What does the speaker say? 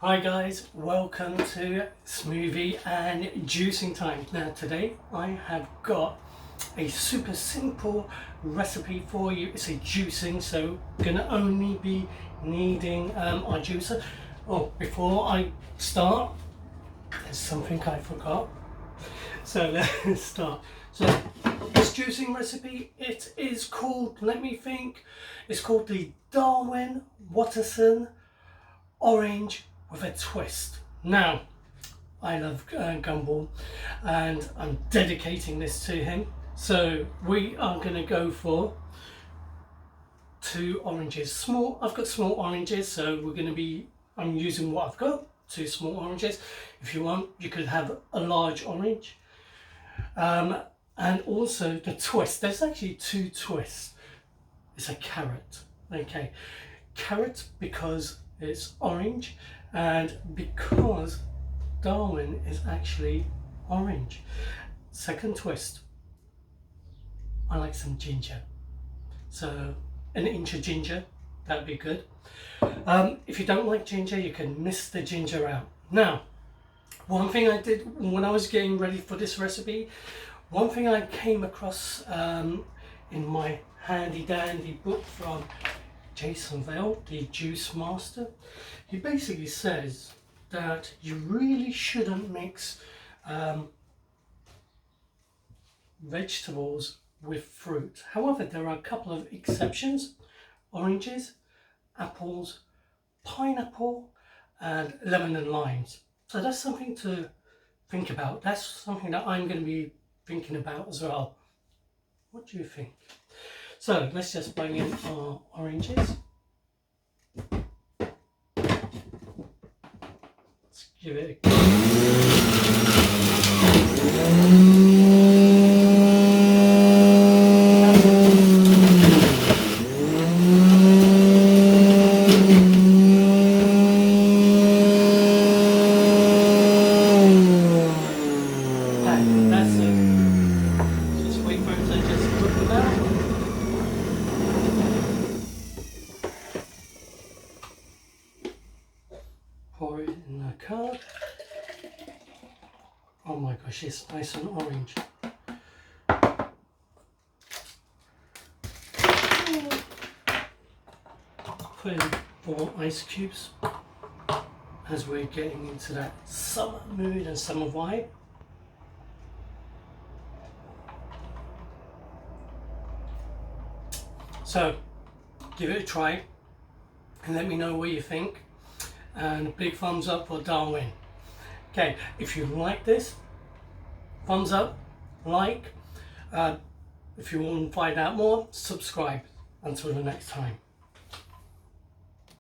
Hi guys, welcome to Smoothie and Juicing Time. Now today I have got a super simple recipe for you. It's a juicing, so gonna only be needing our juicer. Oh, before I start, there's something I forgot. So let's start. So this juicing recipe, it is called, let me think, it's called the Darwin Watterson Orange with a Twist. Now, I love Gumball and I'm dedicating this to him. So we are going to go for 2 oranges. I've got small oranges, so I'm using what I've got, 2 small oranges. If you want, you could have a large orange. And also the twist, there's actually 2 twists. It's a carrot, okay. Carrot because it's orange and because Darwin is actually orange. Second twist, I like some ginger, so an inch of ginger, that'd be good. If you don't like ginger, you can miss the ginger out. Now, one thing I did when I was getting ready for this recipe, one thing I came across in my handy dandy book from Vale, the juice master, he basically says that you really shouldn't mix vegetables with fruit. However, there are a couple of exceptions: oranges, apples, pineapple, and lemon and limes. So that's something to think about. That's something that I'm going to be thinking about as well. What do you think? So let's just bring in our oranges. Let's give it a that's it. Just wait for it to just cook it out. Pour it in the cup. Oh my gosh, it's nice and orange. Put in 4 ice cubes as we're getting into that summer mood and summer vibe. So give it a try and let me know what you think. And a big thumbs up for Darwin. Okay, if you like this, thumbs up, like. If you want to find out more, subscribe. Until the next time.